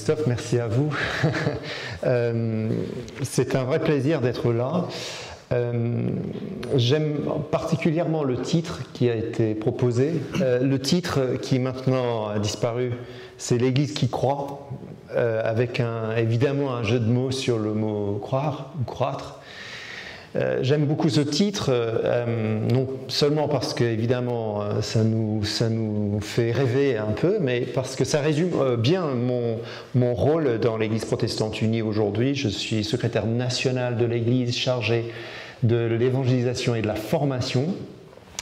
Christophe, merci à vous. C'est un vrai plaisir d'être là. J'aime particulièrement le titre qui a été proposé. Le titre qui maintenant a disparu, c'est l'Église qui croit, avec évidemment un jeu de mots sur le mot croire ou croître. J'aime beaucoup ce titre, non seulement parce que évidemment ça nous fait rêver un peu, mais parce que ça résume bien mon rôle dans l'Église protestante unie aujourd'hui. Je suis secrétaire national de l'Église chargé de l'évangélisation et de la formation,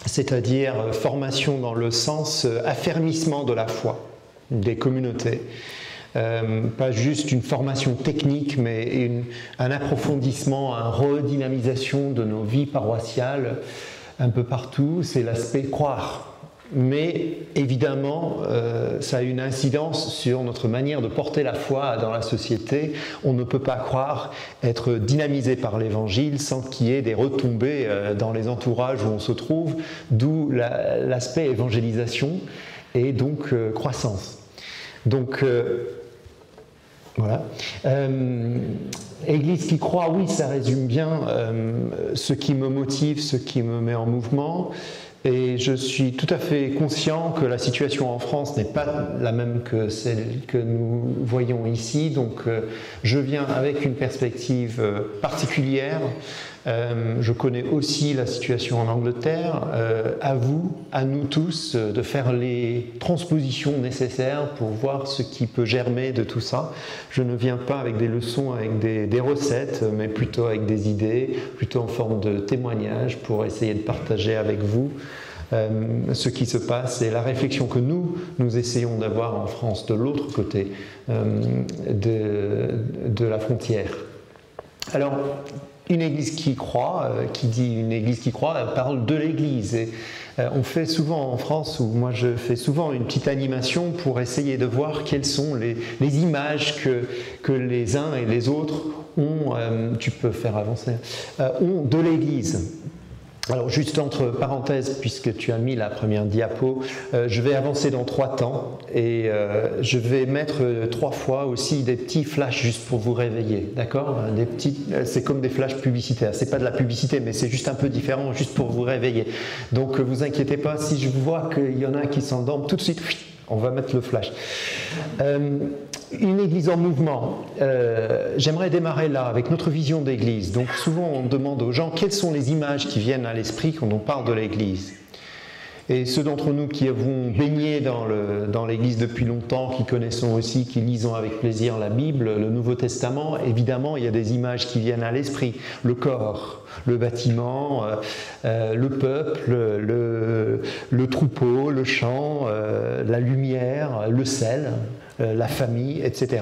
c'est-à-dire formation dans le sens affermissement de la foi des communautés. Pas juste une formation technique, mais un approfondissement, une redynamisation de nos vies paroissiales un peu partout. C'est l'aspect croire. Mais évidemment, ça a une incidence sur notre manière de porter la foi dans la société. On ne peut pas croire être dynamisé par l'Évangile sans qu'il y ait des retombées dans les entourages où on se trouve, d'où l'aspect évangélisation et donc croissance. Donc, voilà. Église qui croit, oui, ça résume bien ce qui me motive, ce qui me met en mouvement. Et je suis tout à fait conscient que la situation en France n'est pas la même que celle que nous voyons ici. Donc, je viens avec une perspective particulière. Je connais aussi la situation en Angleterre. À vous, à nous tous, de faire les transpositions nécessaires pour voir ce qui peut germer de tout ça. Je ne viens pas avec des leçons, avec des recettes, mais plutôt avec des idées, plutôt en forme de témoignage pour essayer de partager avec vous ce qui se passe et la réflexion que nous essayons d'avoir en France de l'autre côté de la frontière. Alors, une église qui croit, qui dit une église qui croit, elle parle de l'église. Et on fait souvent en France, ou moi je fais souvent une petite animation pour essayer de voir quelles sont les images que les uns et les autres ont, tu peux faire avancer, ont de l'église. Alors juste entre parenthèses, puisque tu as mis la première diapo, je vais avancer dans 3 temps et je vais mettre 3 fois aussi des petits flashs juste pour vous réveiller, d'accord? C'est comme des flashs publicitaires, c'est pas de la publicité mais c'est juste un peu différent, juste pour vous réveiller. Donc vous inquiétez pas, si je vois qu'il y en a qui s'endorment, tout de suite, on va mettre le flash. Une église en mouvement, j'aimerais démarrer là avec notre vision d'église. Donc souvent on demande aux gens quelles sont les images qui viennent à l'esprit quand on parle de l'église. Et ceux d'entre nous qui avons baigné dans l'église depuis longtemps, qui connaissons aussi, qui lisons avec plaisir la Bible, le Nouveau Testament, évidemment il y a des images qui viennent à l'esprit. Le corps, le bâtiment, le peuple, le troupeau, le champ, la lumière, le sel, la famille, etc.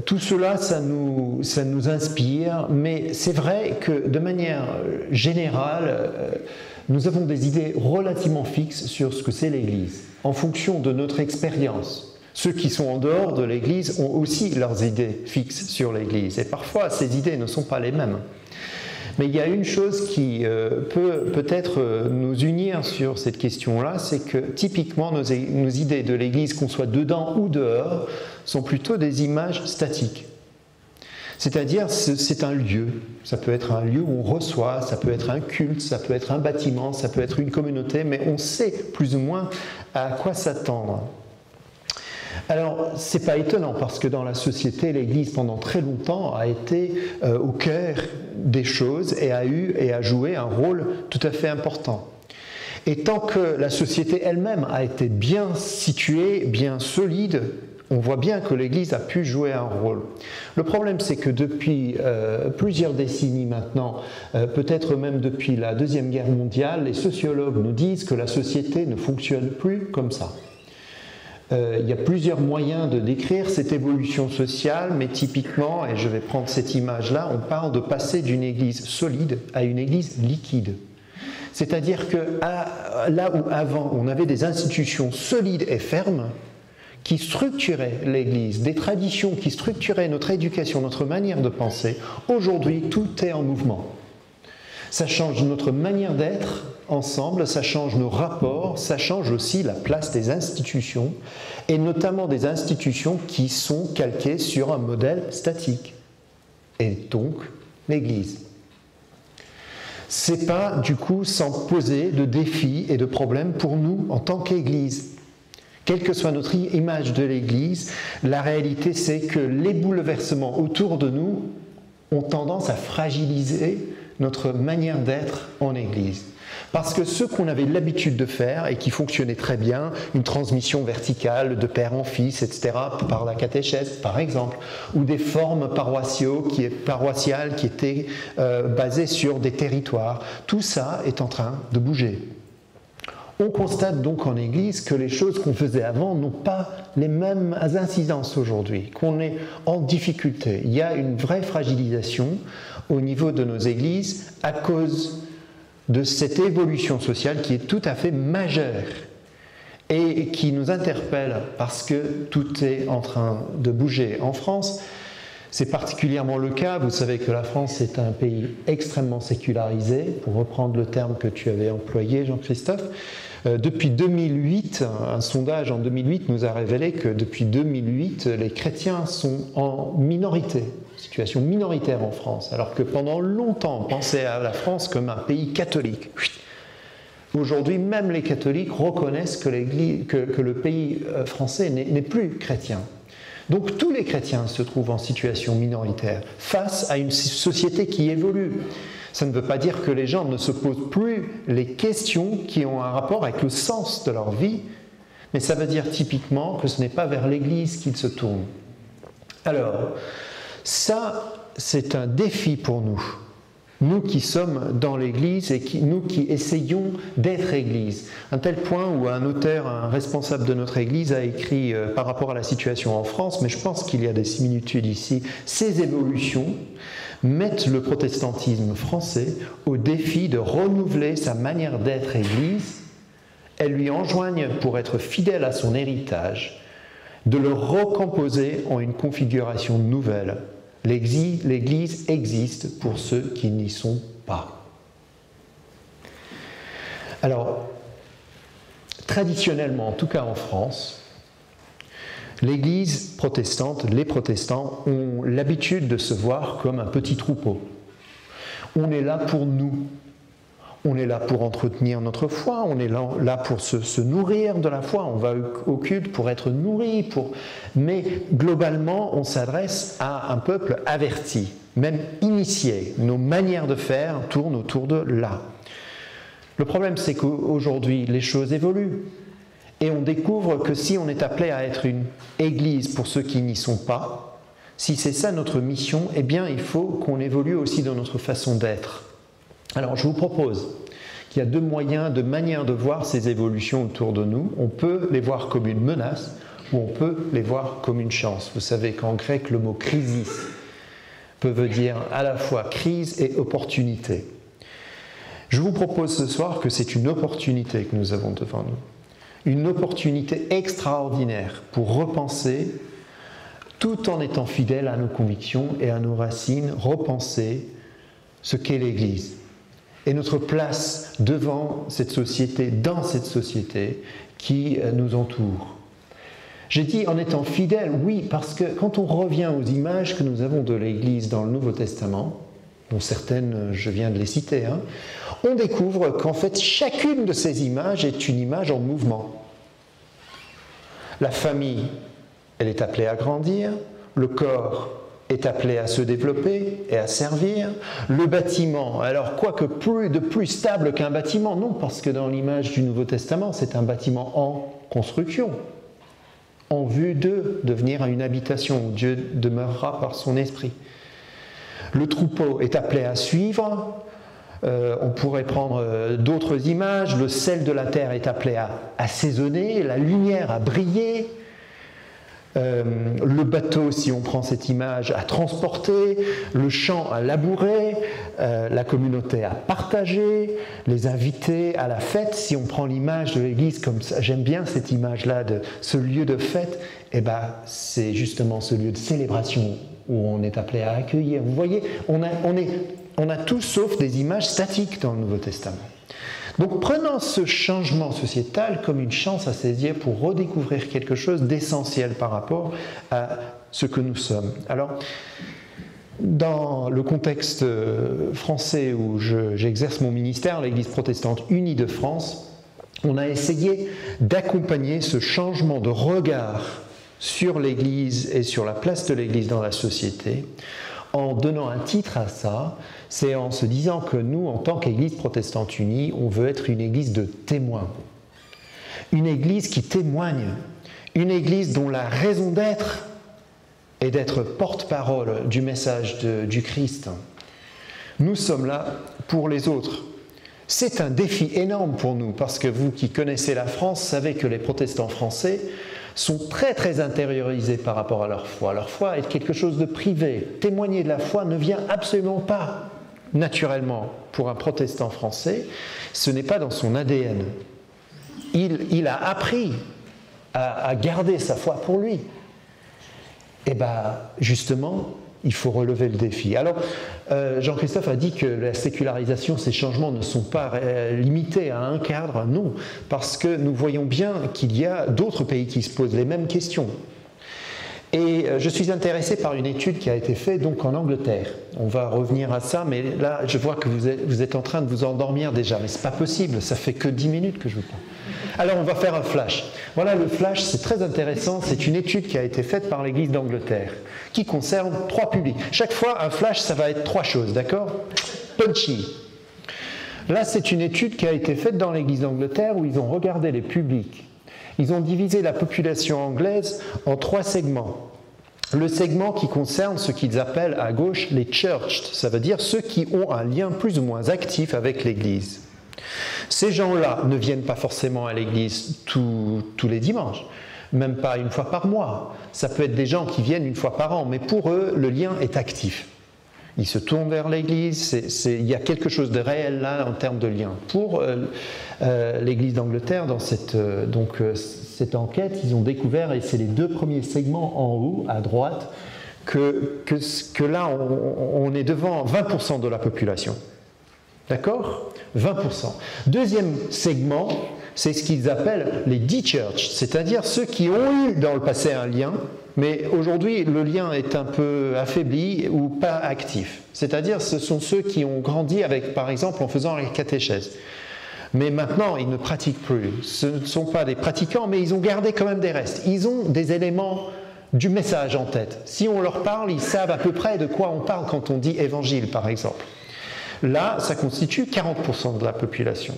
Tout cela, ça nous inspire, mais c'est vrai que de manière générale, nous avons des idées relativement fixes sur ce que c'est l'Église, en fonction de notre expérience. Ceux qui sont en dehors de l'Église ont aussi leurs idées fixes sur l'Église, et parfois ces idées ne sont pas les mêmes. Mais il y a une chose qui peut peut-être nous unir sur cette question-là, c'est que typiquement nos idées de l'Église, qu'on soit dedans ou dehors, sont plutôt des images statiques. C'est-à-dire, c'est un lieu. Ça peut être un lieu où on reçoit, ça peut être un culte, ça peut être un bâtiment, ça peut être une communauté, mais on sait plus ou moins à quoi s'attendre. Alors, ce n'est pas étonnant parce que dans la société, l'Église pendant très longtemps a été au cœur des choses et a joué un rôle tout à fait important. Et tant que la société elle-même a été bien située, bien solide, on voit bien que l'Église a pu jouer un rôle. Le problème, c'est que depuis plusieurs décennies maintenant, peut-être même depuis la Deuxième Guerre mondiale, les sociologues nous disent que la société ne fonctionne plus comme ça. Il y a plusieurs moyens de décrire cette évolution sociale, mais typiquement, et je vais prendre cette image-là, on parle de passer d'une église solide à une église liquide. C'est-à-dire que là où avant on avait des institutions solides et fermes qui structuraient l'église, des traditions qui structuraient notre éducation, notre manière de penser, aujourd'hui tout est en mouvement. ça change notre manière d'être ensemble, ça change nos rapports, ça change aussi la place des institutions, et notamment des institutions qui sont calquées sur un modèle statique, et donc l'Église. C'est pas du coup sans poser de défis et de problèmes pour nous en tant qu'Église. Quelle que soit notre image de l'Église, la réalité c'est que les bouleversements autour de nous ont tendance à fragiliser notre manière d'être en Église. Parce que ce qu'on avait l'habitude de faire et qui fonctionnait très bien, une transmission verticale de père en fils, etc., par la catéchèse par exemple, ou des formes paroissiales qui étaient basées sur des territoires, tout ça est en train de bouger. On constate donc en Église que les choses qu'on faisait avant n'ont pas les mêmes incidences aujourd'hui, qu'on est en difficulté. Il y a une vraie fragilisation au niveau de nos églises à cause de cette évolution sociale qui est tout à fait majeure et qui nous interpelle parce que tout est en train de bouger. En France, c'est particulièrement le cas. Vous savez que la France est un pays extrêmement sécularisé, pour reprendre le terme que tu avais employé, Jean-Christophe. Depuis 2008, un sondage en 2008 nous a révélé que depuis 2008, les chrétiens sont en minorité, situation minoritaire en France, alors que pendant longtemps, on pensait à la France comme un pays catholique. Aujourd'hui, même les catholiques reconnaissent que le pays français n'est plus chrétien. Donc tous les chrétiens se trouvent en situation minoritaire face à une société qui évolue. Ça ne veut pas dire que les gens ne se posent plus les questions qui ont un rapport avec le sens de leur vie, mais ça veut dire typiquement que ce n'est pas vers l'Église qu'ils se tournent. Alors, ça, c'est un défi pour nous. Nous qui sommes dans l'Église et nous qui essayons d'être Église. Un tel point où un auteur, un responsable de notre Église a écrit par rapport à la situation en France, mais je pense qu'il y a des similitudes ici, ces évolutions mettent le protestantisme français au défi de renouveler sa manière d'être Église. Elles lui enjoignent, pour être fidèle à son héritage, de le recomposer en une configuration nouvelle. L'Église existe pour ceux qui n'y sont pas. Alors, traditionnellement, en tout cas en France, l'Église protestante, les protestants, ont l'habitude de se voir comme un petit troupeau. On est là pour nous. On est là pour entretenir notre foi, on est là pour se nourrir de la foi, on va au culte pour être nourri, mais globalement on s'adresse à un peuple averti, même initié. Nos manières de faire tournent autour de là. Le problème c'est qu'aujourd'hui les choses évoluent et on découvre que si on est appelé à être une église pour ceux qui n'y sont pas, si c'est ça notre mission, eh bien il faut qu'on évolue aussi dans notre façon d'être. Alors je vous propose qu'il y a deux manières de voir ces évolutions autour de nous. On peut les voir comme une menace ou on peut les voir comme une chance. Vous savez qu'en grec, le mot « krisis » peut dire à la fois crise et opportunité. Je vous propose ce soir que c'est une opportunité que nous avons devant nous. Une opportunité extraordinaire pour repenser, tout en étant fidèle à nos convictions et à nos racines, repenser ce qu'est l'Église. Et notre place devant cette société, dans cette société qui nous entoure. J'ai dit en étant fidèle, oui, parce que quand on revient aux images que nous avons de l'Église dans le Nouveau Testament, dont certaines, je viens de les citer, on découvre qu'en fait, chacune de ces images est une image en mouvement. La famille, elle est appelée à grandir, le corps est appelé à se développer et à servir. Le bâtiment, alors quoi que plus stable qu'un bâtiment, non, parce que dans l'image du Nouveau Testament, c'est un bâtiment en construction, en vue de devenir une habitation où Dieu demeurera par son esprit. Le troupeau est appelé à suivre. On pourrait prendre d'autres images. Le sel de la terre est appelé à assaisonner, la lumière à briller. Le bateau, si on prend cette image, à transporter, le champ à labourer, la communauté à partager, les invités à la fête. Si on prend l'image de l'église comme ça, j'aime bien cette image-là de ce lieu de fête, et c'est justement ce lieu de célébration où on est appelé à accueillir. Vous voyez, on est on a tout sauf des images statiques dans le Nouveau Testament. Donc prenons ce changement sociétal comme une chance à saisir pour redécouvrir quelque chose d'essentiel par rapport à ce que nous sommes. Alors, dans le contexte français où j'exerce mon ministère, l'Église protestante unie de France, on a essayé d'accompagner ce changement de regard sur l'Église et sur la place de l'Église dans la société en donnant un titre à ça, c'est en se disant que nous, en tant qu'Église protestante unie, on veut être une Église de témoins. Une Église qui témoigne, une Église dont la raison d'être est d'être porte-parole du message du Christ. Nous sommes là pour les autres. C'est un défi énorme pour nous, parce que vous qui connaissez la France savez que les protestants français sont très très intériorisés par rapport à leur foi. Leur foi est quelque chose de privé. Témoigner de la foi ne vient absolument pas naturellement pour un protestant français. Ce n'est pas dans son ADN. Il a appris à garder sa foi pour lui. Et bien justement, il faut relever le défi. Alors, Jean-Christophe a dit que la sécularisation, ces changements ne sont pas limités à un cadre. Non, parce que nous voyons bien qu'il y a d'autres pays qui se posent les mêmes questions. Et je suis intéressé par une étude qui a été faite donc en Angleterre. On va revenir à ça, mais là, je vois que vous êtes en train de vous endormir déjà. Mais ce n'est pas possible, ça fait que 10 minutes que je vous parle. Alors, on va faire un flash. Voilà, le flash, c'est très intéressant. C'est une étude qui a été faite par l'Église d'Angleterre, qui concerne 3 publics. Chaque fois, un flash, ça va être 3 choses, d'accord? Punchy. Là, c'est une étude qui a été faite dans l'Église d'Angleterre où ils ont regardé les publics. Ils ont divisé la population anglaise en 3 segments. Le segment qui concerne ce qu'ils appellent à gauche les churched, ça veut dire ceux qui ont un lien plus ou moins actif avec l'Église. Ces gens-là ne viennent pas forcément à l'église tous les dimanches, même pas une fois par mois. Ça peut être des gens qui viennent une fois par an, mais pour eux, le lien est actif. Ils se tournent vers l'église, il y a quelque chose de réel là en termes de lien. Pour l'église d'Angleterre, dans cette enquête, ils ont découvert, et c'est les 2 premiers segments en haut, à droite, que là, on est devant 20% de la population. D'accord ? 20%. Deuxième segment, c'est ce qu'ils appellent les de-church, c'est-à-dire ceux qui ont eu dans le passé un lien, mais aujourd'hui le lien est un peu affaibli ou pas actif. C'est-à-dire ce sont ceux qui ont grandi avec, par exemple, en faisant la catéchèse. Mais maintenant, ils ne pratiquent plus. Ce ne sont pas des pratiquants, mais ils ont gardé quand même des restes. Ils ont des éléments du message en tête. Si on leur parle, ils savent à peu près de quoi on parle quand on dit évangile, par exemple. Là, ça constitue 40% de la population.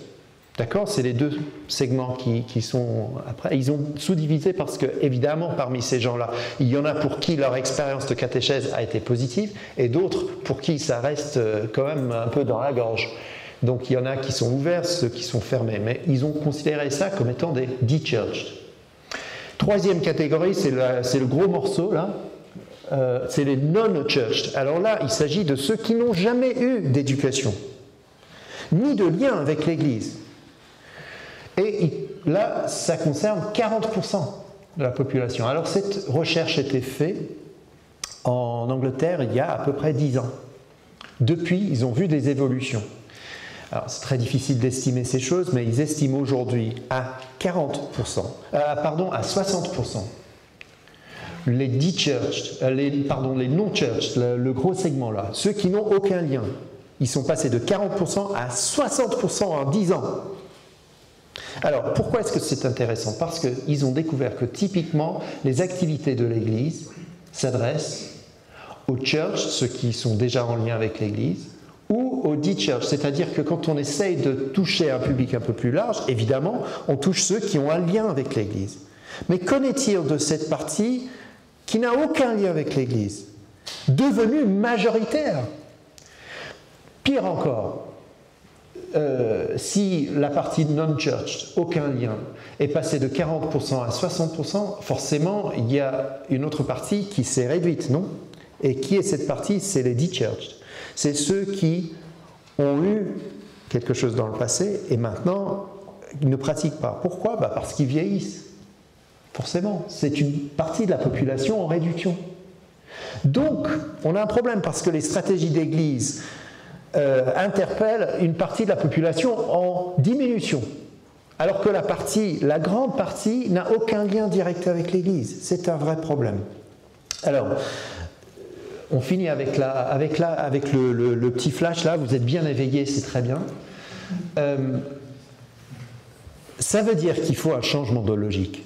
D'accord ? C'est les 2 segments qui sont après. Ils ont sous-divisé parce que, évidemment, parmi ces gens-là, il y en a pour qui leur expérience de catéchèse a été positive et d'autres pour qui ça reste quand même un peu dans la gorge. Donc il y en a qui sont ouverts, ceux qui sont fermés. Mais ils ont considéré ça comme étant des de-churched. 3e catégorie, c'est le gros morceau là. C'est les non-churched. Alors là, il s'agit de ceux qui n'ont jamais eu d'éducation, ni de lien avec l'Église. Et là, ça concerne 40% de la population. Alors cette recherche a été faite en Angleterre il y a à peu près 10 ans. Depuis, ils ont vu des évolutions. Alors c'est très difficile d'estimer ces choses, mais ils estiment aujourd'hui à 60%. Les de-churched, les non-churched, le gros segment là, ceux qui n'ont aucun lien, ils sont passés de 40% à 60% en 10 ans. Alors, pourquoi est-ce que c'est intéressant? Parce qu'ils ont découvert que typiquement, les activités de l'Église s'adressent aux church, ceux qui sont déjà en lien avec l'Église, ou aux de-church, c'est-à-dire que quand on essaye de toucher un public un peu plus large, évidemment, on touche ceux qui ont un lien avec l'Église. Mais qu'en est-il de cette partie qui n'a aucun lien avec l'Église, devenue majoritaire? Pire encore, si la partie non-church, aucun lien, est passée de 40% à 60%, forcément, il y a une autre partie qui s'est réduite, non? Et qui est cette partie? C'est les de-church. C'est ceux qui ont eu quelque chose dans le passé et maintenant, ils ne pratiquent pas. Pourquoi? Parce qu'ils vieillissent. Forcément, c'est une partie de la population en réduction. Donc, on a un problème parce que les stratégies d'église interpelle une partie de la population en diminution, alors que la grande partie n'a aucun lien direct avec l'Église. C'est un vrai problème. Alors, on finit avec le petit flash là, vous êtes bien éveillés, c'est très bien. Ça veut dire qu'il faut un changement de logique.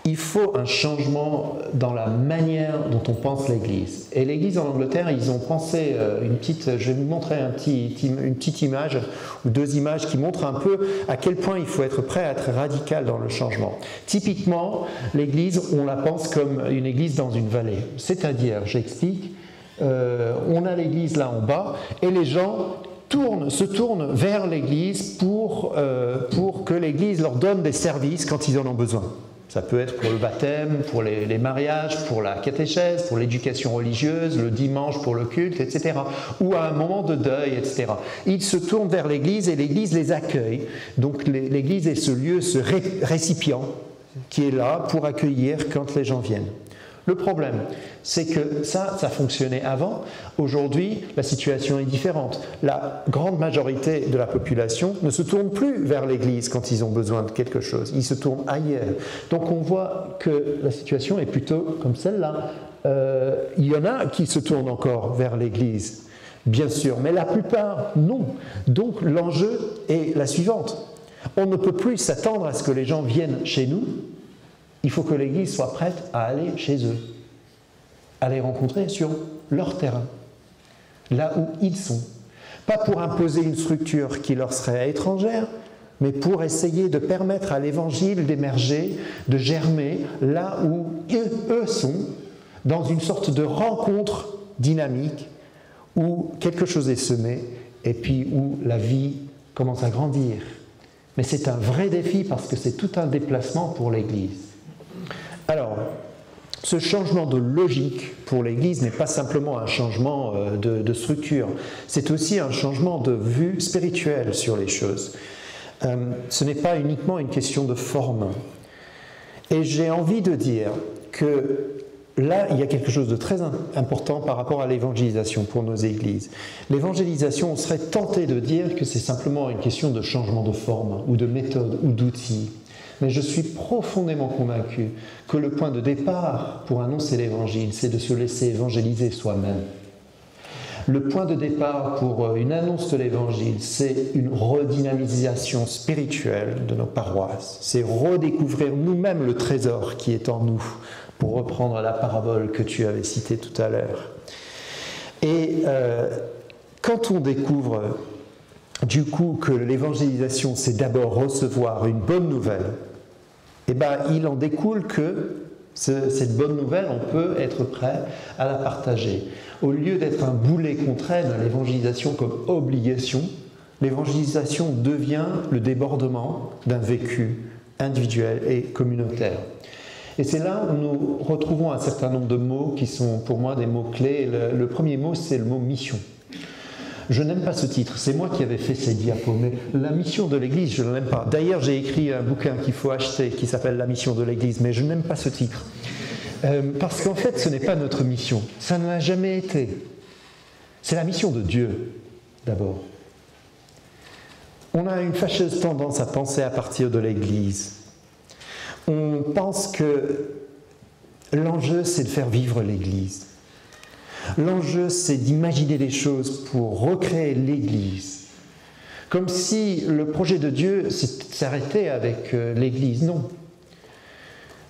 Il faut un changement dans la manière dont on pense l'Église. Et l'Église en Angleterre, ils ont pensé je vais vous montrer une petite image ou deux images qui montrent un peu à quel point il faut être prêt à être radical dans le changement. Typiquement, l'Église, on la pense comme une église dans une vallée. C'est-à-dire, j'explique, on a l'Église là en bas et les gens se tournent vers l'Église pour que l'Église leur donne des services quand ils en ont besoin. Ça peut être pour le baptême, pour les mariages, pour la catéchèse, pour l'éducation religieuse, le dimanche pour le culte, etc. Ou à un moment de deuil, etc. Ils se tournent vers l'Église et l'Église les accueille. Donc l'Église est ce lieu, ce récipient qui est là pour accueillir quand les gens viennent. Le problème, c'est que ça fonctionnait avant. Aujourd'hui, la situation est différente. La grande majorité de la population ne se tourne plus vers l'Église quand ils ont besoin de quelque chose. Ils se tournent ailleurs. Donc on voit que la situation est plutôt comme celle-là. Il y en a qui se tournent encore vers l'Église, bien sûr, mais la plupart, non. Donc l'enjeu est la suivante. On ne peut plus s'attendre à ce que les gens viennent chez nous. Il faut que l'Église soit prête à aller chez eux, à les rencontrer sur leur terrain, là où ils sont. Pas pour imposer une structure qui leur serait étrangère, mais pour essayer de permettre à l'Évangile d'émerger, de germer là où eux sont, dans une sorte de rencontre dynamique, où quelque chose est semé, et puis où la vie commence à grandir. Mais c'est un vrai défi parce que c'est tout un déplacement pour l'Église. Alors, ce changement de logique pour l'Église n'est pas simplement un changement de structure, c'est aussi un changement de vue spirituelle sur les choses. Ce n'est pas uniquement une question de forme. Et j'ai envie de dire que là, il y a quelque chose de très important par rapport à l'évangélisation pour nos églises. L'évangélisation, on serait tenté de dire que c'est simplement une question de changement de forme, ou de méthode, ou d'outil. Mais je suis profondément convaincu que le point de départ pour annoncer l'Évangile, c'est de se laisser évangéliser soi-même. Le point de départ pour une annonce de l'Évangile, c'est une redynamisation spirituelle de nos paroisses. C'est redécouvrir nous-mêmes le trésor qui est en nous, pour reprendre la parabole que tu avais citée tout à l'heure. Et quand on découvre du coup que l'évangélisation, c'est d'abord recevoir une bonne nouvelle, eh bien, il en découle que cette bonne nouvelle, on peut être prêt à la partager. Au lieu d'être un boulet qu'on traîne l'évangélisation comme obligation, l'évangélisation devient le débordement d'un vécu individuel et communautaire. Et c'est là où nous retrouvons un certain nombre de mots qui sont pour moi des mots clés. Le premier mot, c'est le mot mission. Je n'aime pas ce titre, c'est moi qui avais fait ces diapos, mais la mission de l'Église, je ne l'aime pas. D'ailleurs, j'ai écrit un bouquin qu'il faut acheter qui s'appelle La mission de l'Église, mais je n'aime pas ce titre. Parce qu'en fait, ce n'est pas notre mission, ça ne l'a jamais été. C'est la mission de Dieu, d'abord. On a une fâcheuse tendance à penser à partir de l'Église. On pense que l'enjeu, c'est de faire vivre l'Église. L'enjeu, c'est d'imaginer des choses pour recréer l'Église. Comme si le projet de Dieu s'arrêtait avec l'Église. Non.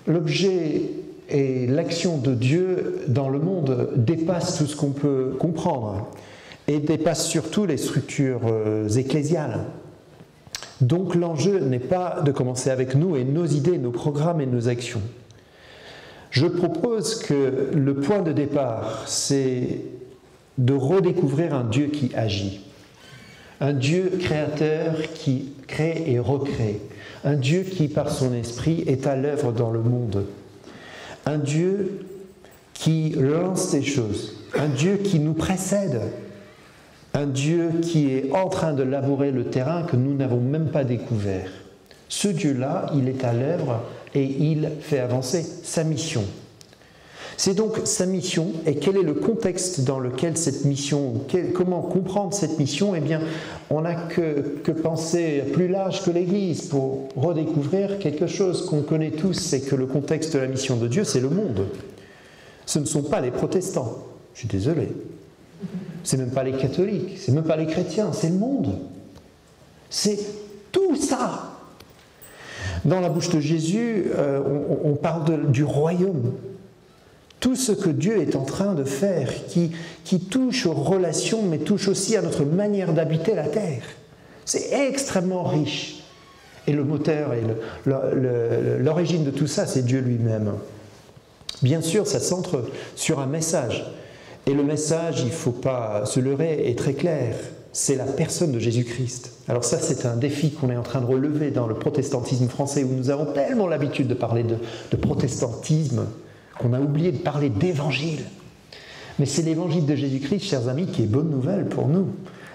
L'objet et l'action de Dieu dans le monde dépassent tout ce qu'on peut comprendre et dépassent surtout les structures ecclésiales. Donc l'enjeu n'est pas de commencer avec nous et nos idées, nos programmes et nos actions. Je propose que le point de départ, c'est de redécouvrir un Dieu qui agit, un Dieu créateur qui crée et recrée, un Dieu qui, par son esprit, est à l'œuvre dans le monde, un Dieu qui lance des choses, un Dieu qui nous précède, un Dieu qui est en train de labourer le terrain que nous n'avons même pas découvert. Ce Dieu-là, il est à l'œuvre et il fait avancer sa mission. C'est donc sa mission, et quel est le contexte dans lequel cette mission, comment comprendre cette mission? Eh bien, on n'a que penser plus large que l'Église pour redécouvrir quelque chose qu'on connaît tous, c'est que le contexte de la mission de Dieu, c'est le monde. Ce ne sont pas les protestants, je suis désolé. C'est même pas les catholiques, c'est même pas les chrétiens, c'est le monde. C'est tout ça. Dans la bouche de Jésus, on parle du royaume. Tout ce que Dieu est en train de faire, qui touche aux relations, mais touche aussi à notre manière d'habiter la terre. C'est extrêmement riche. Et le moteur et l'origine de tout ça, c'est Dieu lui-même. Bien sûr, ça centre sur un message. Et le message, il ne faut pas se leurrer, est très clair. C'est la personne de Jésus-Christ. Alors ça, c'est un défi qu'on est en train de relever dans le protestantisme français, où nous avons tellement l'habitude de parler de protestantisme, qu'on a oublié de parler d'évangile. Mais c'est l'évangile de Jésus-Christ, chers amis, qui est bonne nouvelle pour nous.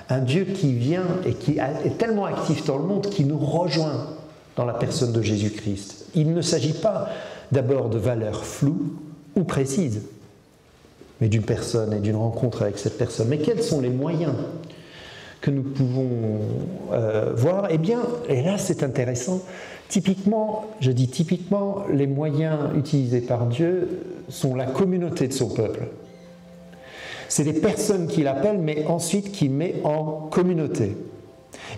Un Dieu qui vient et qui est tellement actif dans le monde, qui nous rejoint dans la personne de Jésus-Christ. Il ne s'agit pas d'abord de valeurs floues ou précises, mais d'une personne et d'une rencontre avec cette personne. Mais quels sont les moyens que nous pouvons voir? Eh bien, et là c'est intéressant, typiquement, je dis typiquement, les moyens utilisés par Dieu sont la communauté de son peuple. C'est les personnes qu'il appelle, mais ensuite qu'il met en communauté.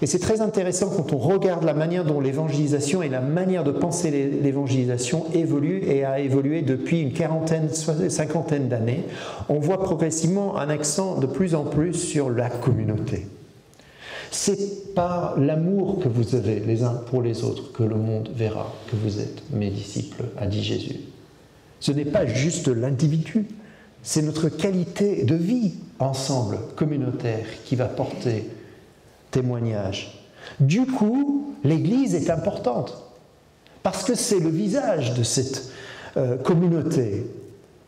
Et c'est très intéressant quand on regarde la manière dont l'évangélisation et la manière de penser l'évangélisation évoluent et a évolué depuis une quarantaine, cinquantaine d'années. On voit progressivement un accent de plus en plus sur la communauté. C'est par l'amour que vous avez les uns pour les autres que le monde verra que vous êtes mes disciples, a dit Jésus. Ce n'est pas juste l'individu, c'est notre qualité de vie ensemble, communautaire, qui va porter témoignage. Du coup, l'Église est importante, parce que c'est le visage de cette communauté.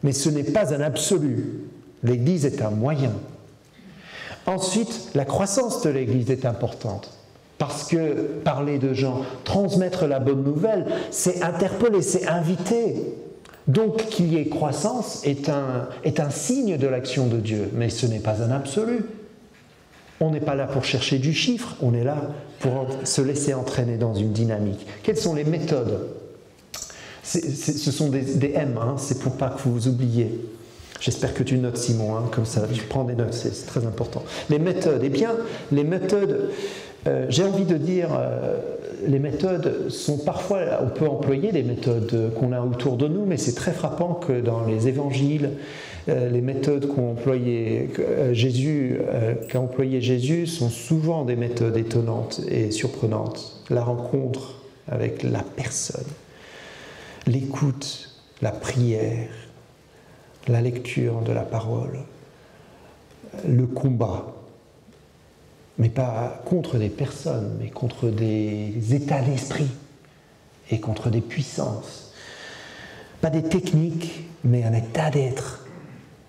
Mais ce n'est pas un absolu. L'Église est un moyen. Ensuite, la croissance de l'Église est importante, parce que parler de gens, transmettre la bonne nouvelle, c'est interpeller, c'est inviter. Donc qu'il y ait croissance est un signe de l'action de Dieu, mais ce n'est pas un absolu. On n'est pas là pour chercher du chiffre, on est là pour se laisser entraîner dans une dynamique. Quelles sont les méthodes? Ce sont des M, hein, c'est pour pas que vous vous oubliez. J'espère que tu notes, Simon, hein, comme ça, tu prends des notes, c'est très important. Les méthodes, eh bien, les méthodes, j'ai envie de dire, les méthodes sont parfois, on peut employer des méthodes qu'on a autour de nous, mais c'est très frappant que dans les évangiles, les méthodes qu'a employé Jésus sont souvent des méthodes étonnantes et surprenantes. La rencontre avec la personne, l'écoute, la prière, la lecture de la parole, le combat, mais pas contre des personnes, mais contre des états d'esprit et contre des puissances. Pas des techniques, mais un état d'être.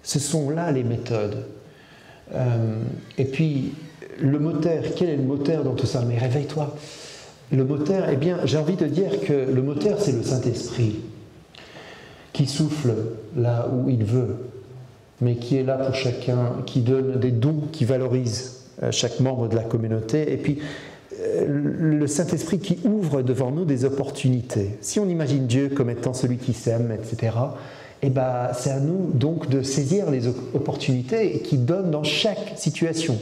Ce sont là les méthodes. Et puis, le moteur, quel est le moteur dans tout ça? Mais réveille-toi. Le moteur, eh bien, j'ai envie de dire que le moteur, c'est le Saint-Esprit, qui souffle là où il veut, mais qui est là pour chacun, qui donne des dons, qui valorise chaque membre de la communauté, et puis le Saint-Esprit qui ouvre devant nous des opportunités. Si on imagine Dieu comme étant celui qui sème, etc., eh ben, c'est à nous donc de saisir les opportunités qu'il donne dans chaque situation.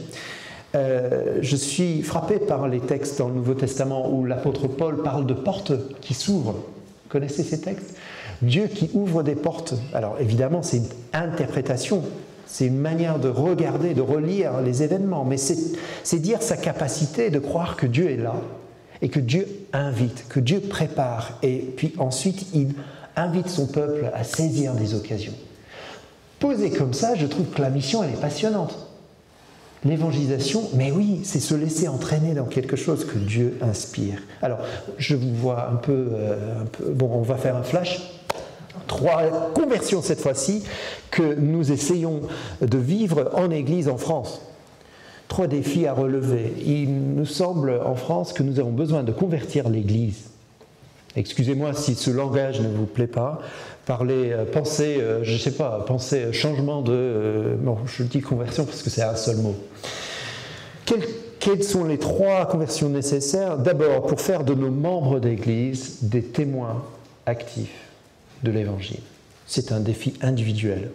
Je suis frappé par les textes dans le Nouveau Testament où l'apôtre Paul parle de portes qui s'ouvrent. Vous connaissez ces textes? Dieu qui ouvre des portes. Alors évidemment, c'est une interprétation, c'est une manière de regarder, de relire les événements, mais c'est dire sa capacité de croire que Dieu est là et que Dieu invite, que Dieu prépare, et puis ensuite il invite son peuple à saisir des occasions. Posé comme ça, je trouve que la mission, elle est passionnante. L'évangélisation, mais oui, c'est se laisser entraîner dans quelque chose que Dieu inspire. Alors, je vous vois un peu bon, on va faire un flash. 3 conversions cette fois-ci que nous essayons de vivre en Église en France. 3 défis à relever. Il nous semble en France que nous avons besoin de convertir l'Église. Excusez-moi si ce langage ne vous plaît pas. Pensez, je ne sais pas, pensez changement de... bon, je dis conversion parce que c'est un seul mot. Quelles sont les 3 conversions nécessaires? D'abord, pour faire de nos membres d'Église des témoins actifs de l'Évangile. C'est un défi individuel.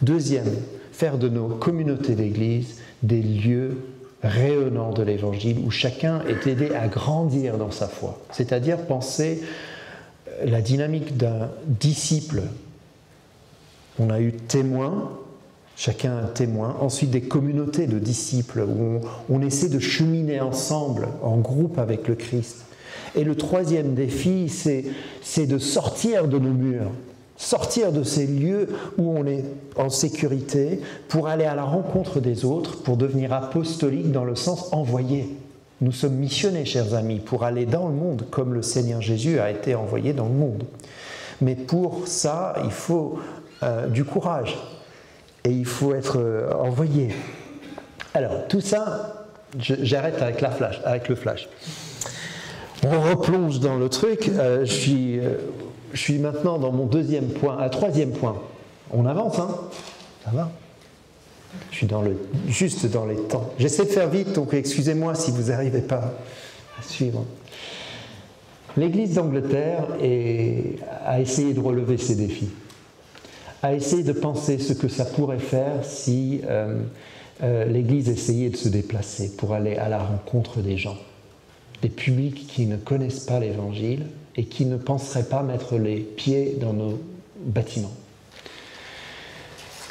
Deuxième, faire de nos communautés d'Église des lieux rayonnants de l'Évangile où chacun est aidé à grandir dans sa foi. C'est-à-dire penser la dynamique d'un disciple. On a eu témoin, chacun un témoin, ensuite des communautés de disciples où on essaie de cheminer ensemble, en groupe avec le Christ. Et le troisième défi, c'est de sortir de nos murs, sortir de ces lieux où on est en sécurité pour aller à la rencontre des autres, pour devenir apostolique dans le sens envoyé. Nous sommes missionnés, chers amis, pour aller dans le monde comme le Seigneur Jésus a été envoyé dans le monde. Mais pour ça, il faut du courage et il faut être envoyé. Alors, tout ça, j'arrête avec le flash. On replonge dans le truc. Je suis maintenant dans mon troisième point. On avance, hein? Ça va? Je suis juste dans les temps. J'essaie de faire vite, donc excusez-moi si vous n'arrivez pas à suivre. L'Église d'Angleterre a essayé de relever ces défis, a essayé de penser ce que ça pourrait faire si l'Église essayait de se déplacer pour aller à la rencontre des gens, des publics qui ne connaissent pas l'Évangile et qui ne penseraient pas mettre les pieds dans nos bâtiments.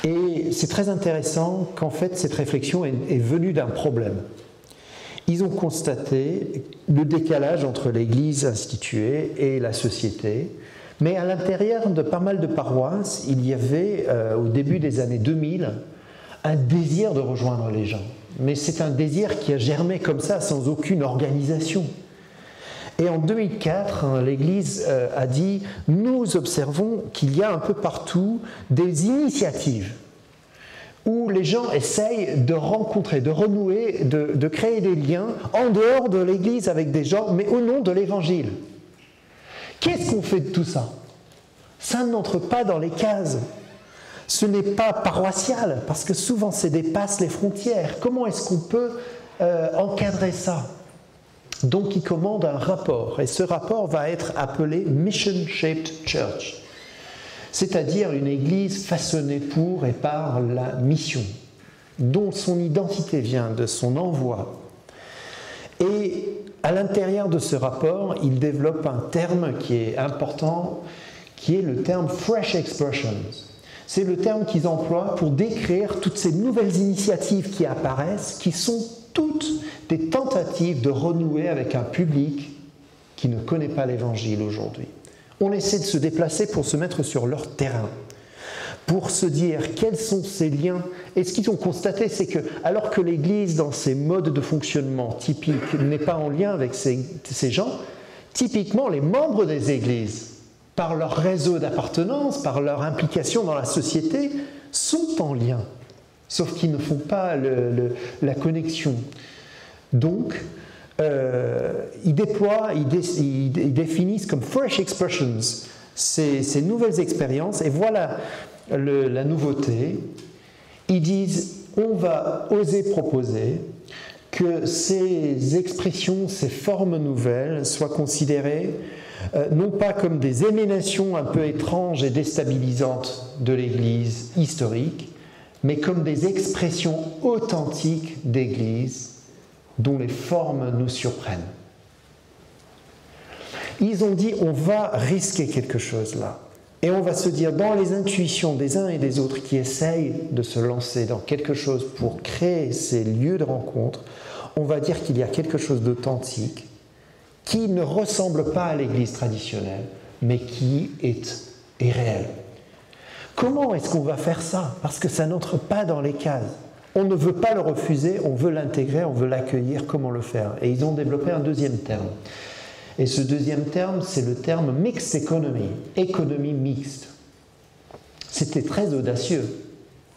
Et c'est très intéressant qu'en fait cette réflexion est venue d'un problème. Ils ont constaté le décalage entre l'Église instituée et la société, mais à l'intérieur de pas mal de paroisses, il y avait, au début des années 2000, un désir de rejoindre les gens. Mais c'est un désir qui a germé comme ça, sans aucune organisation. Et en 2004, l'Église a dit « Nous observons qu'il y a un peu partout des initiatives où les gens essayent de rencontrer, de renouer, de créer des liens en dehors de l'Église avec des gens, mais au nom de l'Évangile. » Qu'est-ce qu'on fait de tout ça? Ça n'entre pas dans les cases. Ce n'est pas paroissial, parce que souvent ça dépasse les frontières. Comment est-ce qu'on peut encadrer ça? Donc il commande un rapport, et ce rapport va être appelé Mission Shaped Church, c'est-à-dire une église façonnée pour et par la mission, dont son identité vient de son envoi. Et à l'intérieur de ce rapport, il développe un terme qui est important, qui est le terme Fresh Expressions. C'est le terme qu'ils emploient pour décrire toutes ces nouvelles initiatives qui apparaissent, qui sont toutes des tentatives de renouer avec un public qui ne connaît pas l'Évangile aujourd'hui. On essaie de se déplacer pour se mettre sur leur terrain, pour se dire quels sont ces liens. Et ce qu'ils ont constaté, c'est que alors que l'Église, dans ses modes de fonctionnement typiques, n'est pas en lien avec ces gens, typiquement les membres des églises, par leur réseau d'appartenance, par leur implication dans la société, sont en lien, sauf qu'ils ne font pas la connexion. Donc, ils définissent comme fresh expressions ces nouvelles expériences, et voilà la nouveauté. Ils disent, on va oser proposer que ces expressions, ces formes nouvelles soient considérées non pas comme des émanations un peu étranges et déstabilisantes de l'Église historique, mais comme des expressions authentiques d'Église dont les formes nous surprennent. Ils ont dit, on va risquer quelque chose là. Et on va se dire, dans les intuitions des uns et des autres qui essayent de se lancer dans quelque chose pour créer ces lieux de rencontre, on va dire qu'il y a quelque chose d'authentique qui ne ressemble pas à l'Église traditionnelle, mais qui est réel. Comment est-ce qu'on va faire ça? Parce que ça n'entre pas dans les cases. On ne veut pas le refuser, on veut l'intégrer, on veut l'accueillir. Comment le faire? Et ils ont développé un deuxième terme. Et ce deuxième terme, c'est le terme Mixed Economy, économie mixte. C'était très audacieux.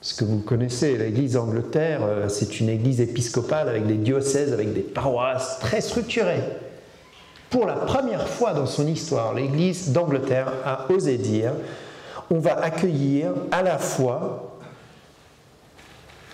Parce que vous connaissez, l'Église d'Angleterre, c'est une église épiscopale avec des diocèses, avec des paroisses très structurées. Pour la première fois dans son histoire, l'Église d'Angleterre a osé dire on va accueillir à la fois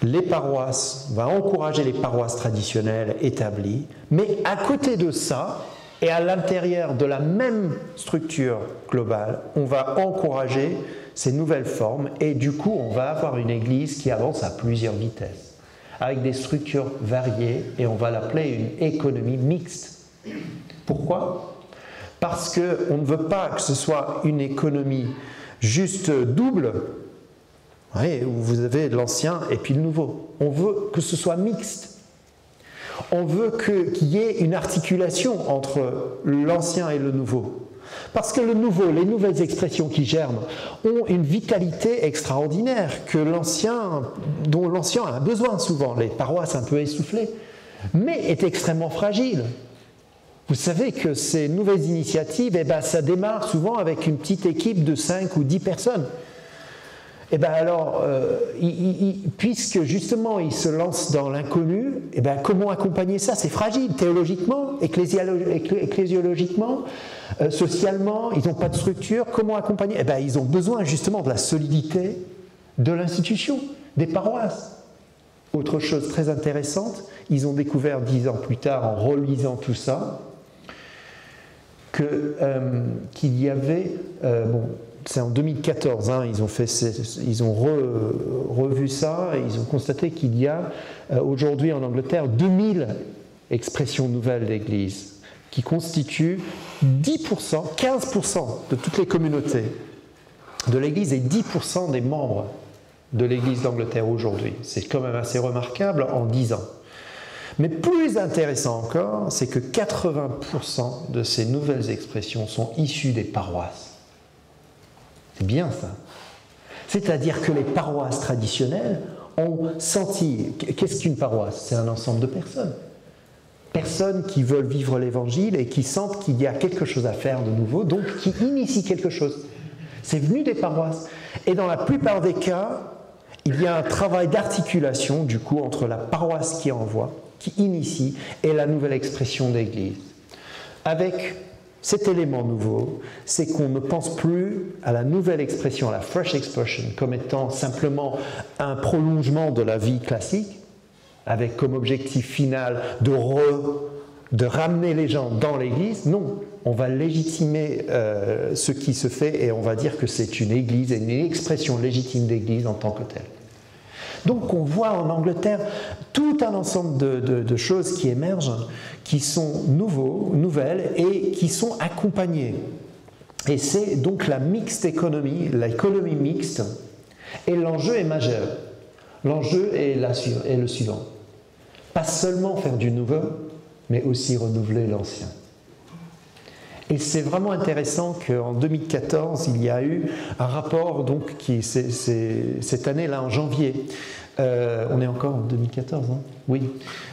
les paroisses, on va encourager les paroisses traditionnelles établies, mais à côté de ça, et à l'intérieur de la même structure globale, on va encourager ces nouvelles formes et du coup, on va avoir une Église qui avance à plusieurs vitesses, avec des structures variées et on va l'appeler une économie mixte. Pourquoi ? Parce qu'on ne veut pas que ce soit une économie juste double, où vous avez l'ancien et puis le nouveau. On veut que ce soit mixte. On veut qu'il y ait une articulation entre l'ancien et le nouveau. Parce que le nouveau, les nouvelles expressions qui germent, ont une vitalité extraordinaire dont l'ancien a besoin souvent, les paroisses un peu essoufflées, mais est extrêmement fragile. Vous savez que ces nouvelles initiatives, ça démarre souvent avec une petite équipe de 5 ou 10 personnes. Puisque justement ils se lancent dans l'inconnu, comment accompagner ça? C'est fragile, théologiquement, ecclésiologiquement, socialement, ils n'ont pas de structure. Comment accompagner? Ils ont besoin justement de la solidité de l'institution, des paroisses. Autre chose très intéressante, ils ont découvert 10 ans plus tard, en relisant tout ça, qu'il y avait, c'est en 2014, ils ont revu ça et ils ont constaté qu'il y a aujourd'hui en Angleterre 2000 expressions nouvelles d'Église qui constituent 10%, 15% de toutes les communautés de l'Église et 10% des membres de l'Église d'Angleterre aujourd'hui. C'est quand même assez remarquable en 10 ans. Mais plus intéressant encore, c'est que 80% de ces nouvelles expressions sont issues des paroisses. C'est bien ça. C'est-à-dire que les paroisses traditionnelles ont senti... Qu'est-ce qu'une paroisse? C'est un ensemble de personnes. Personnes qui veulent vivre l'Évangile et qui sentent qu'il y a quelque chose à faire de nouveau, donc qui initient quelque chose. C'est venu des paroisses. Et dans la plupart des cas, il y a un travail d'articulation, du coup, entre la paroisse qui envoie, qui initie, et la nouvelle expression d'Église. Avec cet élément nouveau, c'est qu'on ne pense plus à la nouvelle expression, à la fresh expression, comme étant simplement un prolongement de la vie classique, avec comme objectif final de ramener les gens dans l'Église. Non, on va légitimer ce qui se fait et on va dire que c'est une Église, une expression légitime d'Église en tant que telle. Donc on voit en Angleterre tout un ensemble de choses qui émergent, qui sont nouvelles et qui sont accompagnées. Et c'est donc la mixed economy, l'économie mixte, et l'enjeu est majeur. L'enjeu est le suivant. Pas seulement faire du nouveau, mais aussi renouveler l'ancien. Et c'est vraiment intéressant qu'en 2014, il y a eu un rapport, donc, cette année-là, en janvier. On est encore en 2014, hein? Oui.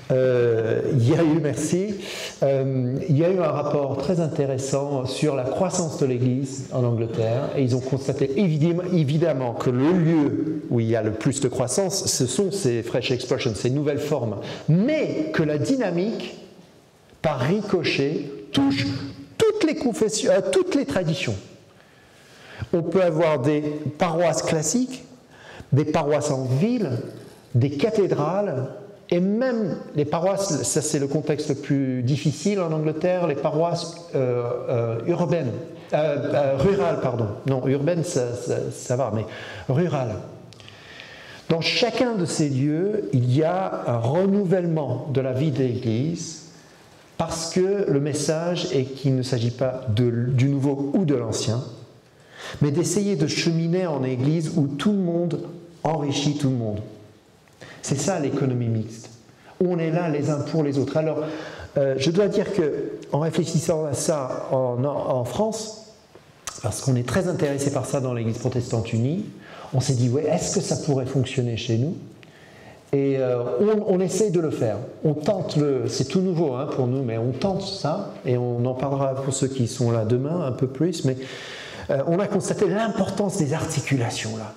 Il y a eu, merci, il y a eu un rapport très intéressant sur la croissance de l'Église en Angleterre, et ils ont constaté évidemment que le lieu où il y a le plus de croissance, ce sont ces fresh expressions, ces nouvelles formes, mais que la dynamique, par ricochet, touche toutes les confessions, toutes les traditions. On peut avoir des paroisses classiques, des paroisses en ville, des cathédrales, et même les paroisses, ça c'est le contexte le plus difficile en Angleterre, les paroisses urbaines, rurales, pardon. Non, urbaines ça va, mais rurales. Dans chacun de ces lieux, il y a un renouvellement de la vie de l'Église, parce que le message est qu'il ne s'agit pas du nouveau ou de l'ancien, mais d'essayer de cheminer en Église où tout le monde enrichit tout le monde. C'est ça l'économie mixte. On est là les uns pour les autres. Alors, je dois dire qu'en réfléchissant à ça en France, parce qu'on est très intéressé par ça dans l'Église protestante unie, on s'est dit, ouais, est-ce que ça pourrait fonctionner chez nous? Et on essaie de le faire. On tente c'est tout nouveau hein, pour nous, mais on tente ça, et on en parlera pour ceux qui sont là demain un peu plus, mais on a constaté l'importance des articulations là.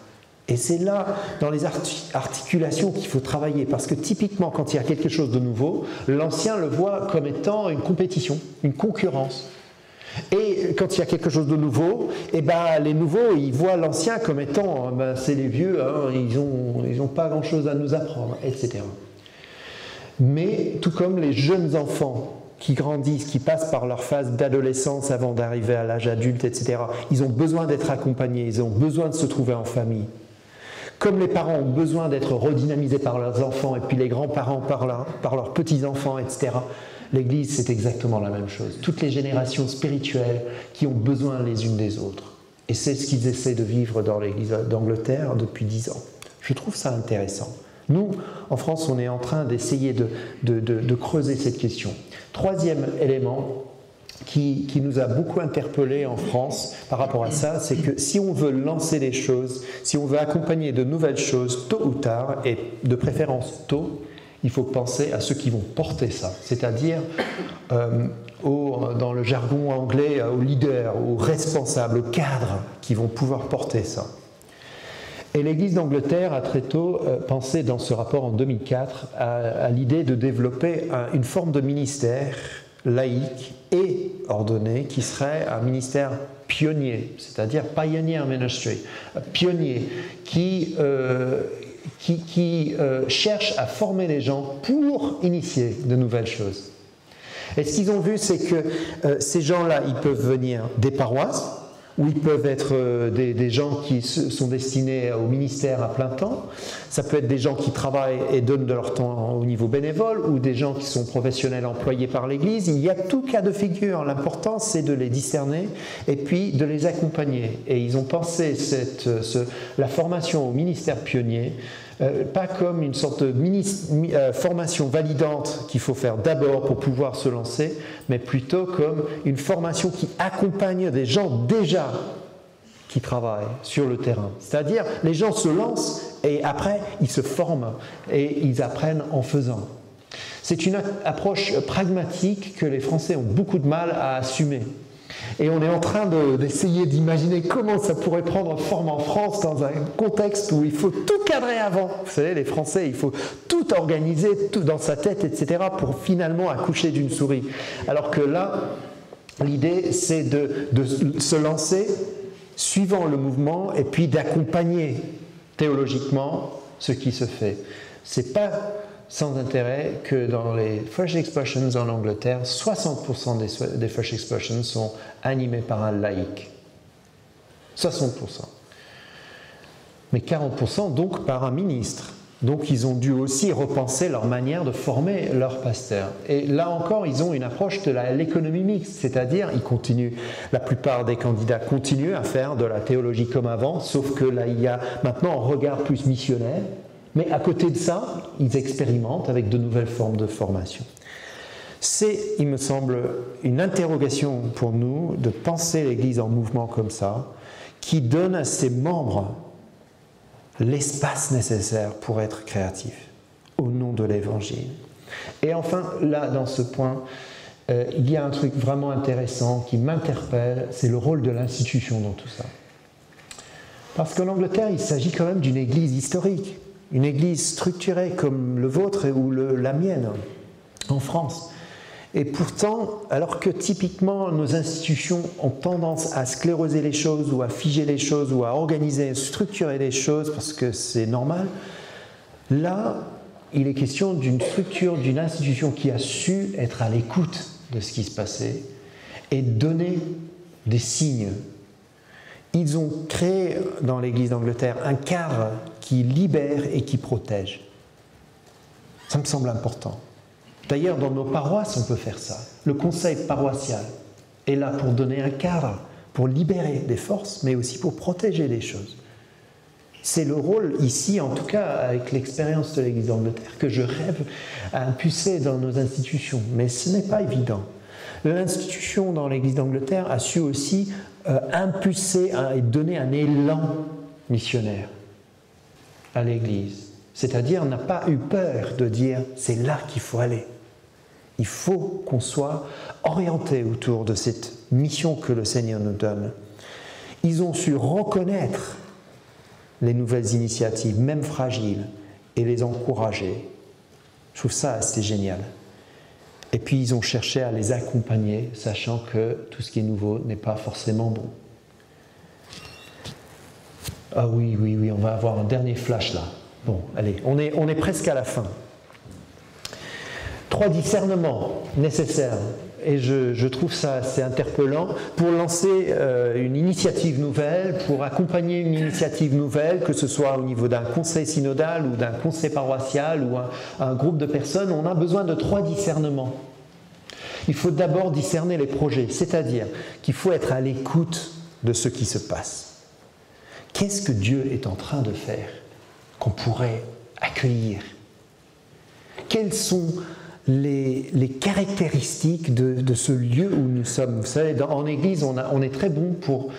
Et c'est là, dans les articulations, qu'il faut travailler, parce que typiquement, quand il y a quelque chose de nouveau, l'ancien le voit comme étant une compétition, une concurrence. Et quand il y a quelque chose de nouveau, eh ben, les nouveaux, ils voient l'ancien comme étant, c'est les vieux, hein, ils n'ont pas grand-chose à nous apprendre, etc. Mais tout comme les jeunes enfants qui grandissent, qui passent par leur phase d'adolescence avant d'arriver à l'âge adulte, etc., ils ont besoin d'être accompagnés, ils ont besoin de se trouver en famille. Comme les parents ont besoin d'être redynamisés par leurs enfants et puis les grands-parents par leurs petits-enfants, etc., l'Église, c'est exactement la même chose. Toutes les générations spirituelles qui ont besoin les unes des autres. Et c'est ce qu'ils essaient de vivre dans l'Église d'Angleterre depuis 10 ans. Je trouve ça intéressant. Nous, en France, on est en train d'essayer de creuser cette question. Troisième élément qui nous a beaucoup interpellés en France par rapport à ça, c'est que si on veut lancer des choses, si on veut accompagner de nouvelles choses tôt ou tard, et de préférence tôt, il faut penser à ceux qui vont porter ça, c'est-à-dire dans le jargon anglais, aux leaders, aux responsables, aux cadres qui vont pouvoir porter ça. Et l'Église d'Angleterre a très tôt pensé dans ce rapport en 2004 à l'idée de développer une forme de ministère laïque et ordonné qui serait un ministère pionnier, c'est-à-dire pioneer ministry, pionnier qui cherche à former les gens pour initier de nouvelles choses. Et ce qu'ils ont vu, c'est que ces gens-là, ils peuvent venir des paroisses, ou ils peuvent être des gens qui sont destinés au ministère à plein temps. Ça peut être des gens qui travaillent et donnent de leur temps au niveau bénévole, ou des gens qui sont professionnels employés par l'Église. Il y a tout cas de figure. L'important, c'est de les discerner et puis de les accompagner. Et ils ont pensé la formation au ministère pionnier pas comme une sorte de formation validante qu'il faut faire d'abord pour pouvoir se lancer, mais plutôt comme une formation qui accompagne des gens déjà qui travaillent sur le terrain. C'est-à-dire, les gens se lancent et après, ils se forment et ils apprennent en faisant. C'est une approche pragmatique que les Français ont beaucoup de mal à assumer. Et on est en train d'essayer d'imaginer comment ça pourrait prendre forme en France dans un contexte où il faut tout cadrer avant. Vous savez, les Français, il faut tout organiser tout dans sa tête, etc., pour finalement accoucher d'une souris. Alors que là, l'idée, c'est de se lancer suivant le mouvement et puis d'accompagner théologiquement ce qui se fait. C'est pas sans intérêt que dans les Fresh Expressions en Angleterre, 60% des Fresh Expressions sont animés par un laïc. 60%. Mais 40% donc par un ministre. Donc ils ont dû aussi repenser leur manière de former leurs pasteurs. Et là encore, ils ont une approche de l'économie mixte, c'est-à-dire la plupart des candidats continuent à faire de la théologie comme avant, sauf que là il y a maintenant un regard plus missionnaire. Mais à côté de ça, ils expérimentent avec de nouvelles formes de formation. C'est, il me semble, une interrogation pour nous de penser l'Église en mouvement comme ça, qui donne à ses membres l'espace nécessaire pour être créatifs, au nom de l'Évangile. Et enfin, là, dans ce point, il y a un truc vraiment intéressant qui m'interpelle, c'est le rôle de l'institution dans tout ça. Parce qu'en Angleterre, il s'agit quand même d'une Église historique. Une église structurée comme le vôtre ou la mienne en France. Et pourtant, alors que typiquement nos institutions ont tendance à scléroser les choses ou à figer les choses ou à organiser, structurer les choses parce que c'est normal, là, il est question d'une structure, d'une institution qui a su être à l'écoute de ce qui se passait et donner des signes. Ils ont créé dans l'Église d'Angleterre un cadre qui libère et qui protège. Ça me semble important. D'ailleurs, dans nos paroisses, on peut faire ça. Le conseil paroissial est là pour donner un cadre, pour libérer des forces, mais aussi pour protéger des choses. C'est le rôle ici, en tout cas avec l'expérience de l'Église d'Angleterre, que je rêve à impulser dans nos institutions. Mais ce n'est pas évident. L'institution dans l'Église d'Angleterre a su aussi impulser et donner un élan missionnaire à l'Église. C'est-à-dire n'a pas eu peur de dire c'est là qu'il faut aller. Il faut qu'on soit orienté autour de cette mission que le Seigneur nous donne. Ils ont su reconnaître les nouvelles initiatives, même fragiles, et les encourager. Je trouve ça assez génial. Et puis ils ont cherché à les accompagner, sachant que tout ce qui est nouveau n'est pas forcément bon. Ah oui, on va avoir un dernier flash là. Bon, allez, on est presque à la fin. 3 discernements nécessaires. Et je trouve ça assez interpellant pour lancer une initiative nouvelle, pour accompagner une initiative nouvelle, que ce soit au niveau d'un conseil synodal ou d'un conseil paroissial ou un groupe de personnes. On a besoin de 3 discernements. Il faut d'abord discerner les projets, c'est-à-dire qu'il faut être à l'écoute de ce qui se passe. Qu'est-ce que Dieu est en train de faire qu'on pourrait accueillir? Quelles sont les caractéristiques de ce lieu où nous sommes? Vous savez, en Église, on est très bon pour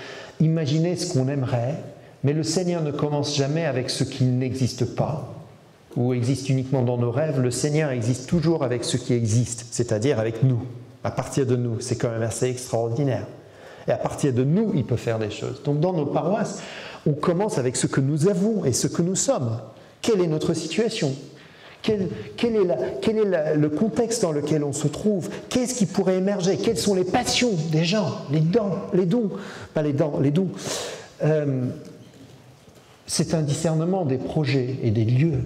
imaginer ce qu'on aimerait, mais le Seigneur ne commence jamais avec ce qui n'existe pas ou existe uniquement dans nos rêves. Le Seigneur existe toujours avec ce qui existe, c'est-à-dire avec nous, à partir de nous. C'est quand même assez extraordinaire. Et à partir de nous, il peut faire des choses. Donc dans nos paroisses, on commence avec ce que nous avons et ce que nous sommes. Quelle est notre situation? Quel est le contexte dans lequel on se trouve? Qu'est-ce qui pourrait émerger? Quelles sont les passions des gens? Les dons. C'est un discernement des projets et des lieux.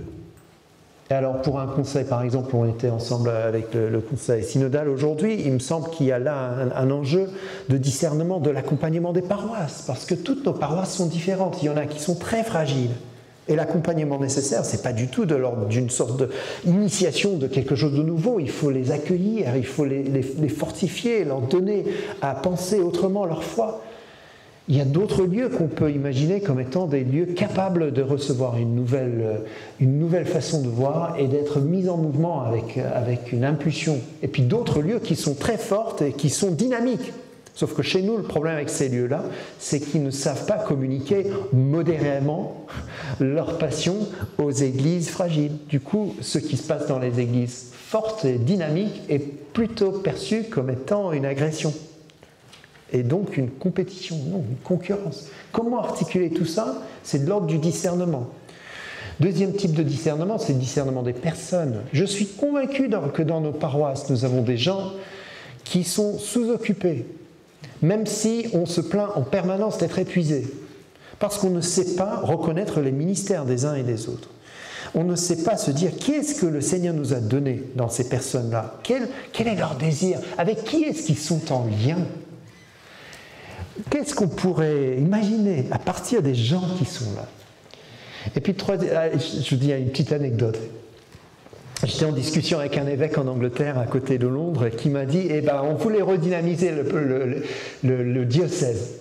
Et alors pour un conseil, par exemple, on était ensemble avec le conseil synodal aujourd'hui, il me semble qu'il y a là un enjeu de discernement de l'accompagnement des paroisses, parce que toutes nos paroisses sont différentes, il y en a qui sont très fragiles. Et l'accompagnement nécessaire, ce n'est pas du tout de l'ordre d'une sorte d'initiation de quelque chose de nouveau, il faut les accueillir, il faut les fortifier, leur donner à penser autrement leur foi. Il y a d'autres lieux qu'on peut imaginer comme étant des lieux capables de recevoir une nouvelle façon de voir et d'être mis en mouvement avec une impulsion. Et puis d'autres lieux qui sont très fortes et qui sont dynamiques. Sauf que chez nous, le problème avec ces lieux-là, c'est qu'ils ne savent pas communiquer modérément leur passion aux églises fragiles. Du coup, ce qui se passe dans les églises fortes et dynamiques est plutôt perçu comme étant une agression. Et donc une compétition, non, une concurrence. Comment articuler tout ça? C'est de l'ordre du discernement. Deuxième type de discernement, c'est le discernement des personnes. Je suis convaincu que dans nos paroisses, nous avons des gens qui sont sous-occupés, même si on se plaint en permanence d'être épuisés, parce qu'on ne sait pas reconnaître les ministères des uns et des autres. On ne sait pas se dire qu'est-ce que le Seigneur nous a donné dans ces personnes-là, quel est leur désir, avec qui est-ce qu'ils sont en lien. Qu'est-ce qu'on pourrait imaginer à partir des gens qui sont là? Et puis, je vous dis une petite anecdote. J'étais en discussion avec un évêque en Angleterre, à côté de Londres, qui m'a dit on voulait redynamiser le diocèse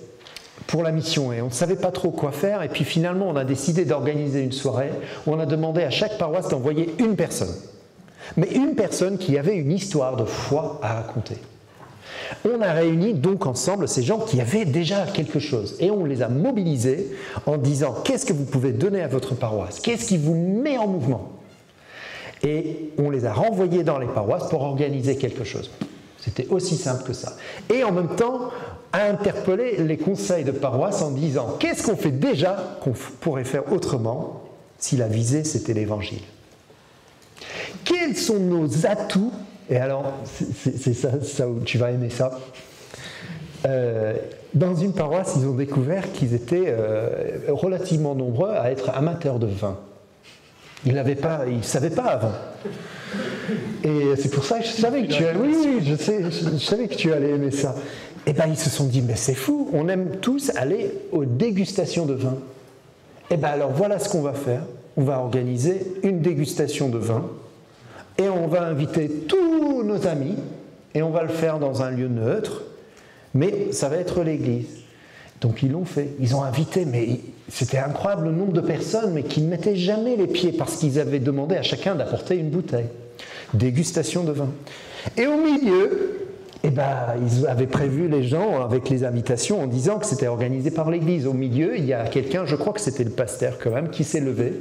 pour la mission, et on ne savait pas trop quoi faire, et puis finalement, on a décidé d'organiser une soirée où on a demandé à chaque paroisse d'envoyer une personne. Mais une personne qui avait une histoire de foi à raconter. On a réuni donc ensemble ces gens qui avaient déjà quelque chose et on les a mobilisés en disant qu'est-ce que vous pouvez donner à votre paroisse, qu'est-ce qui vous met en mouvement, et on les a renvoyés dans les paroisses pour organiser quelque chose. C'était aussi simple que ça. Et en même temps, à interpeller les conseils de paroisse en disant qu'est-ce qu'on fait déjà qu'on pourrait faire autrement si la visée c'était l'évangile. Quels sont nos atouts? Et alors, c'est ça où tu vas aimer ça. Dans une paroisse, ils ont découvert qu'ils étaient relativement nombreux à être amateurs de vin. Ils ne savaient pas avant. Et c'est pour ça que je savais que tu allais... Oui, je savais que tu allais aimer ça. Et bien, ils se sont dit, mais c'est fou, on aime tous aller aux dégustations de vin. Et bien alors, voilà ce qu'on va faire. On va organiser une dégustation de vin. Et on va inviter tous nos amis, et on va le faire dans un lieu neutre, mais ça va être l'église. Donc ils l'ont fait, ils ont invité, mais c'était incroyable le nombre de personnes, mais qui ne mettaient jamais les pieds, parce qu'ils avaient demandé à chacun d'apporter une bouteille. Dégustation de vin. Et au milieu, ils avaient prévu les gens avec les invitations en disant que c'était organisé par l'église. Au milieu, il y a quelqu'un, je crois que c'était le pasteur quand même, qui s'est levé,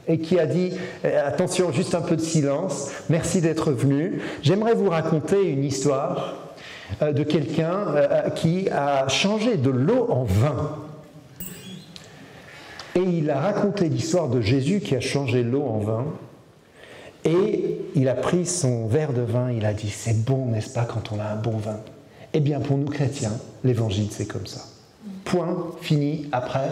et qui a dit « Attention, juste un peu de silence, merci d'être venu. J'aimerais vous raconter une histoire de quelqu'un qui a changé de l'eau en vin. » Et il a raconté l'histoire de Jésus qui a changé l'eau en vin. Et il a pris son verre de vin, il a dit, c'est bon, n'est-ce pas, quand on a un bon vin? Eh bien, pour nous chrétiens, l'évangile, c'est comme ça. Point, fini, après,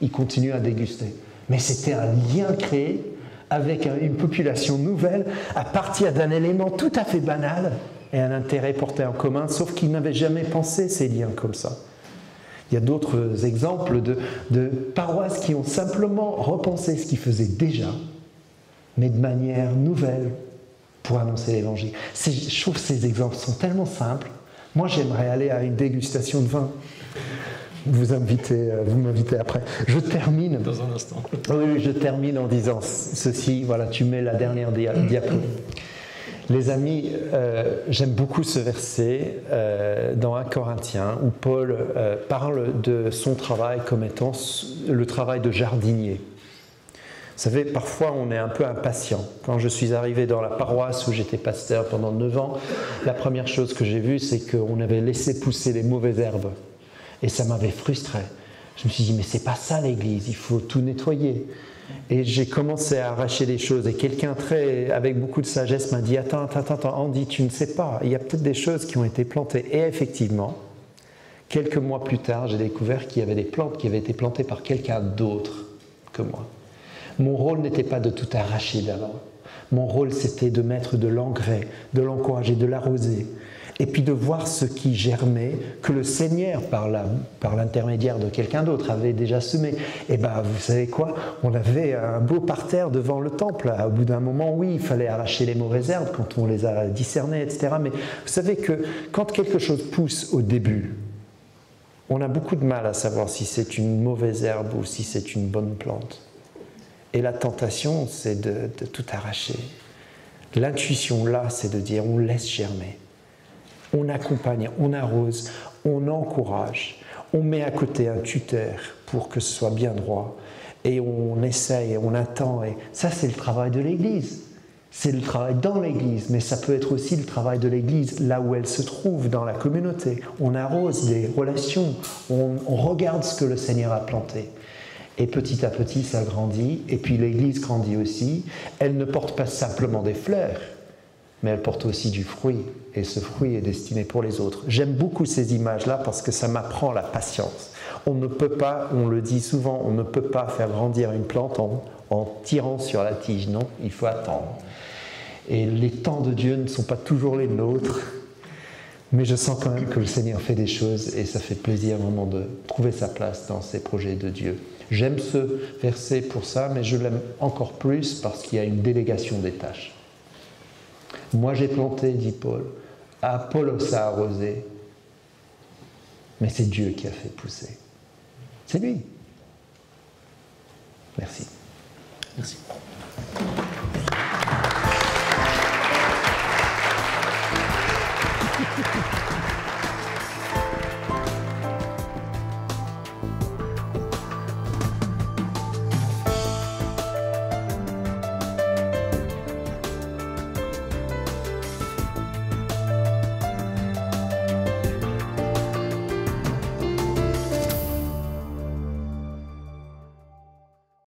il continue à déguster. Mais c'était un lien créé avec une population nouvelle à partir d'un élément tout à fait banal et un intérêt porté en commun, sauf qu'ils n'avaient jamais pensé ces liens comme ça. Il y a d'autres exemples de paroisses qui ont simplement repensé ce qu'ils faisaient déjà, mais de manière nouvelle pour annoncer l'évangile. Je trouve que ces exemples sont tellement simples. Moi, j'aimerais aller à une dégustation de vin. Vous m'invitez après. Je termine. Dans un instant. Oui, je termine en disant ceci. Voilà, tu mets la dernière diapo. Les amis, j'aime beaucoup ce verset dans 1 Corinthiens où Paul parle de son travail comme étant le travail de jardinier. Vous savez, parfois on est un peu impatient. Quand je suis arrivé dans la paroisse où j'étais pasteur pendant 9 ans, la première chose que j'ai vue, c'est qu'on avait laissé pousser les mauvaises herbes. Et ça m'avait frustré. Je me suis dit, mais c'est pas ça l'église, il faut tout nettoyer. Et j'ai commencé à arracher des choses. Et quelqu'un avec beaucoup de sagesse m'a dit, attends, Andy, tu ne sais pas, il y a peut-être des choses qui ont été plantées. Et effectivement, quelques mois plus tard, j'ai découvert qu'il y avait des plantes qui avaient été plantées par quelqu'un d'autre que moi. Mon rôle n'était pas de tout arracher d'abord. Mon rôle, c'était de mettre de l'engrais, de l'encourager, de l'arroser. Et puis de voir ce qui germait, que le Seigneur, par l'intermédiaire de quelqu'un d'autre, avait déjà semé. Et bien, vous savez quoi? On avait un beau parterre devant le temple. Au bout d'un moment, oui, il fallait arracher les mauvaises herbes quand on les a discernées, etc. Mais vous savez que quand quelque chose pousse au début, on a beaucoup de mal à savoir si c'est une mauvaise herbe ou si c'est une bonne plante. Et la tentation, c'est de tout arracher. L'intuition, là, c'est de dire, on laisse germer. On accompagne, on arrose, on encourage, on met à côté un tuteur pour que ce soit bien droit, et on essaye, on attend. Et ça, c'est le travail de l'Église. C'est le travail dans l'Église, mais ça peut être aussi le travail de l'Église là où elle se trouve, dans la communauté. On arrose des relations, on regarde ce que le Seigneur a planté. Et petit à petit, ça grandit, et puis l'Église grandit aussi. Elle ne porte pas simplement des fleurs, mais elle porte aussi du fruit, et ce fruit est destiné pour les autres. J'aime beaucoup ces images-là parce que ça m'apprend la patience. On ne peut pas, on le dit souvent, on ne peut pas faire grandir une plante en tirant sur la tige, non, il faut attendre. Et les temps de Dieu ne sont pas toujours les nôtres, mais je sens quand même que le Seigneur fait des choses, et ça fait plaisir vraiment de trouver sa place dans ces projets de Dieu. J'aime ce verset pour ça, mais je l'aime encore plus parce qu'il y a une délégation des tâches. Moi j'ai planté, dit Paul, Apollos a arrosé, mais c'est Dieu qui a fait pousser. C'est lui. Merci. Merci.